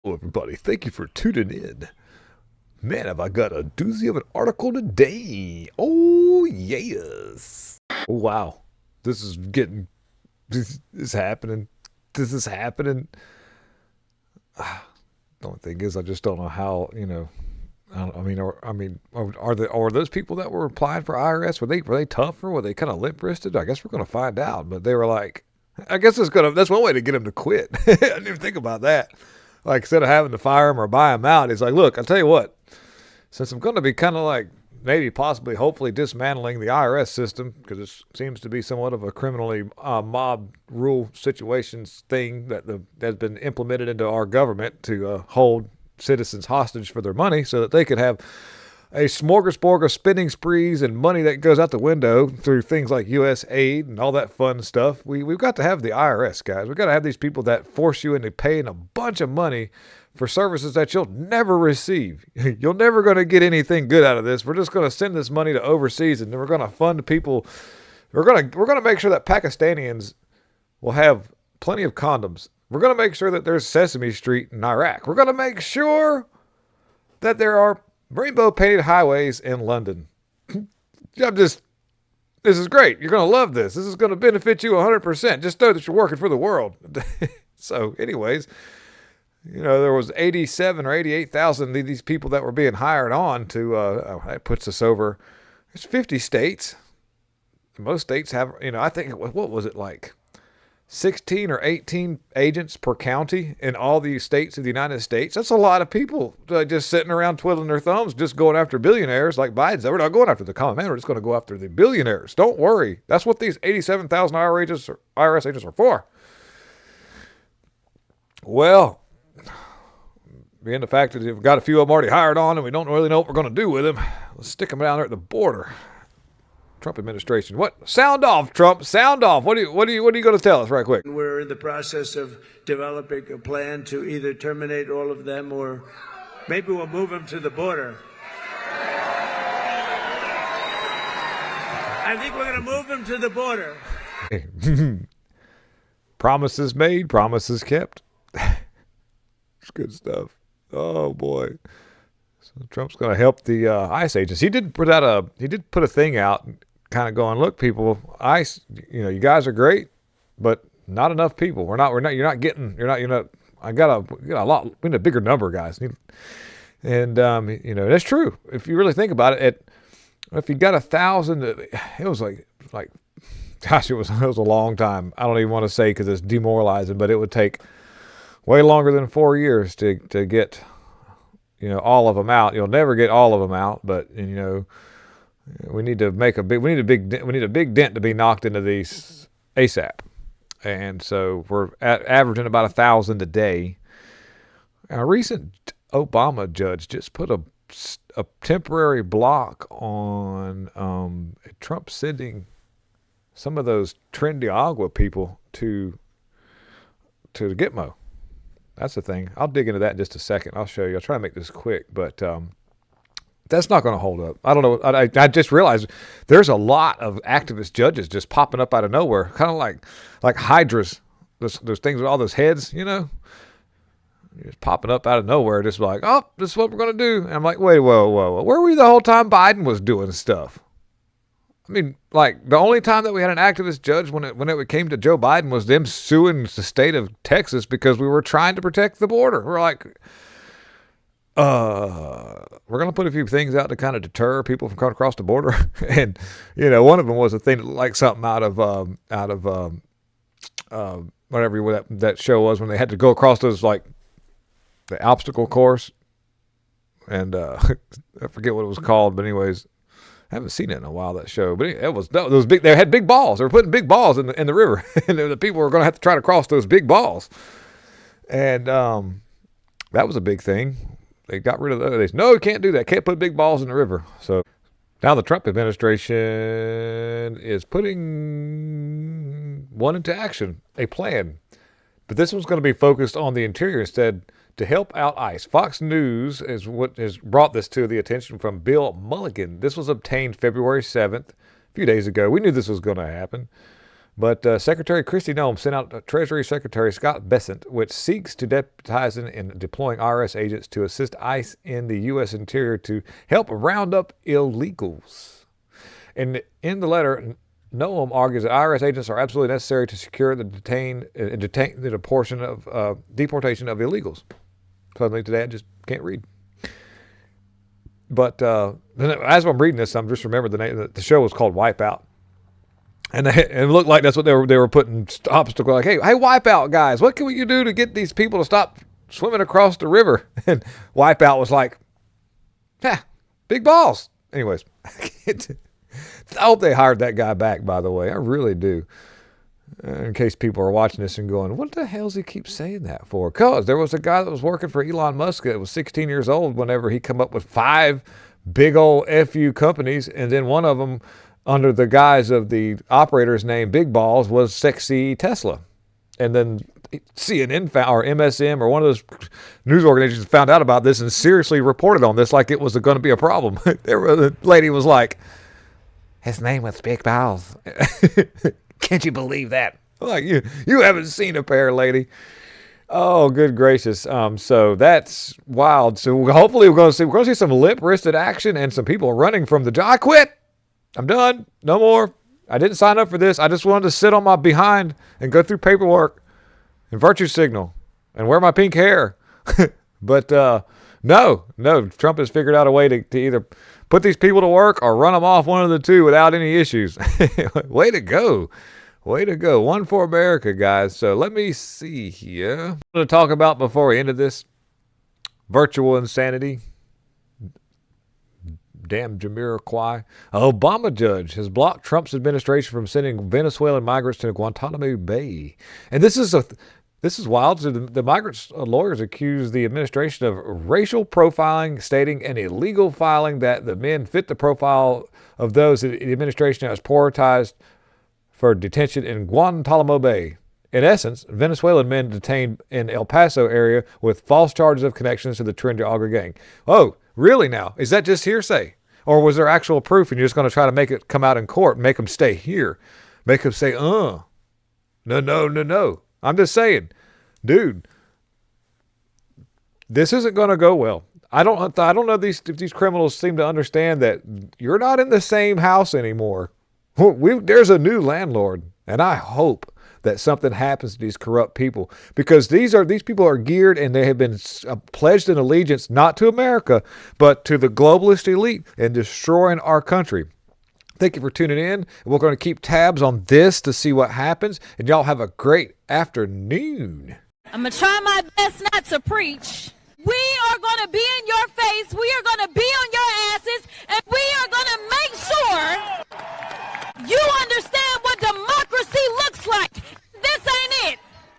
Hello, everybody. Thank you for tuning in. Man, have I got a doozy of an article today. Oh, yes. Oh, wow. This is getting, this is happening. This is happening. The only thing is, I just don't know how, are those people that were applying for IRS, were they tougher? Were they kind of limp wristed? I guess we're going to find out. But they were like, I guess that's one way to get them to quit. I didn't even think about that. Like, instead of having to fire them or buy them out, he's like, look, I'll tell you what, since I'm going to be kind of like maybe possibly hopefully dismantling the IRS system, because it seems to be somewhat of a criminally mob rule situations thing that's been implemented into our government to hold citizens hostage for their money so that they could have a smorgasbord of spending sprees and money that goes out the window through things like U.S. aid and all that fun stuff. We've got to have the IRS, guys. We've got to have these people that force you into paying a bunch of money for services that you'll never receive. You're never going to get anything good out of this. We're just going to send this money to overseas, and then we're going to fund people. We're going to make sure that Pakistanians will have plenty of condoms. We're going to make sure that there's Sesame Street in Iraq. We're going to make sure that there are rainbow painted highways in London. This is great. You're going to love this. This is going to benefit you 100%. Just know that you're working for the world. So anyways, there was 87 or 88,000 of these people that were being hired on to, that puts us over, it's 50 states. Most states have, I think, what was it like? 16 or 18 agents per county in all the states of the United States. That's a lot of people just sitting around twiddling their thumbs, just going after billionaires like Biden said. We're not going after the common man. We're just going to go after the billionaires. Don't worry. That's what these 87,000 IRS agents are for. Well, being the fact that we've got a few of them already hired on and we don't really know what we're going to do with them, let's stick them down there at the border. Trump administration. What? Sound off, Trump. Sound off. What are you going to tell us right quick? We're in the process of developing a plan to either terminate all of them or maybe we'll move them to the border. I think we're going to move them to the border. Promises made, promises kept. It's good stuff. Oh boy. So Trump's going to help the ICE agents. He did put a thing out, kind of going, look, people, ICE, you guys are great, but not enough people. You're not. I got a lot. We need a bigger number, guys. And that's true. If you really think about it, if you got 1,000, it was like, gosh, it was a long time. I don't even want to say because it's demoralizing, but it would take way longer than 4 years to get all of them out. You'll never get all of them out, but we need a big dent to be knocked into these ASAP. And so we're averaging about 1,000 a day. A recent Obama judge just put a temporary block on Trump sending some of those trendy agua people to Gitmo. That's the thing. I'll dig into that in just a second. I'll show you. I'll try to make this quick, but that's not going to hold up. I don't know. I just realized there's a lot of activist judges just popping up out of nowhere, kind of like hydras. Those things with all those heads, just popping up out of nowhere, just like, oh, this is what we're going to do. And I'm like, wait, whoa. Where were you the whole time Biden was doing stuff? I mean, like, the only time that we had an activist judge when it came to Joe Biden was them suing the state of Texas because we were trying to protect the border. We're like, we're going to put a few things out to kind of deter people from coming across the border. And, one of them was a thing like something out of whatever that show was when they had to go across those, like, the obstacle course. And I forget what it was called, but anyways, I haven't seen it in a while, that show, but it was big. They had big balls. They were putting big balls in the river, and the people were going to have to try to cross those big balls. And that was a big thing. They got rid of those. They said, no, you can't do that. Can't put big balls in the river. So now the Trump administration is putting one into action, a plan. But this one's going to be focused on the interior instead to help out ICE. Fox News is what has brought this to the attention from Bill Mulligan. This was obtained February 7th, a few days ago. We knew this was going to happen. But Secretary Kristi Noem sent out Treasury Secretary Scott Bessent, which seeks to deputizing and deploying IRS agents to assist ICE in the U.S. Interior to help round up illegals. And in the letter, Noem argues that IRS agents are absolutely necessary to secure the detain the portion of deportation of illegals. Suddenly today I just can't read. But as I'm reading this, I'm just remembering the name. The show was called Wipeout. And it looked like that's what they were putting obstacles, like, hey, Wipeout guys, what can we do to get these people to stop swimming across the river? And Wipeout was like, big balls. Anyways, I hope they hired that guy back, by the way. I really do. In case people are watching this and going, what the hell does he keep saying that for? Because there was a guy that was working for Elon Musk that was 16 years old whenever he come up with 5 big old FU companies, and then one of them, under the guise of the operator's name, Big Balls, was Sexy Tesla. And then CNN or MSM or one of those news organizations found out about this and seriously reported on this like it was going to be a problem. The lady was like, his name was Big Balls. Can't you believe that? Like, you haven't seen a pair, lady. Oh, good gracious. So that's wild. So hopefully we're going to see some limp-wristed action and some people running from the job. I quit. I'm done. No more. I didn't sign up for this. I just wanted to sit on my behind and go through paperwork and virtue signal and wear my pink hair. But no. Trump has figured out a way to either put these people to work or run them off, one of the two, without any issues. Way to go. Way to go. One for America, guys. So let me see here. I'm going to talk about before we ended this virtual insanity. Damn Jamiroquai. An Obama judge has blocked Trump's administration from sending Venezuelan migrants to Guantanamo Bay. And this is wild. So the migrants' lawyers accuse the administration of racial profiling, stating an illegal filing that the men fit the profile of those that the administration has prioritized for detention in Guantanamo Bay. In essence, Venezuelan men detained in El Paso area with false charges of connections to the Trinidad Alger gang. Oh, really now? Is that just hearsay? Or was there actual proof and you're just going to try to make it come out in court, make them stay here? Make them say, No. I'm just saying, dude, this isn't going to go well. I don't know if these criminals seem to understand that you're not in the same house anymore. There's a new landlord, and I hope that something happens to these corrupt people, because these people are geared and they have been pledged an allegiance not to America, but to the globalist elite and destroying our country. Thank you for tuning in. We're going to keep tabs on this to see what happens, and y'all have a great afternoon. I'm going to try my best not to preach. We are going to be in your face. We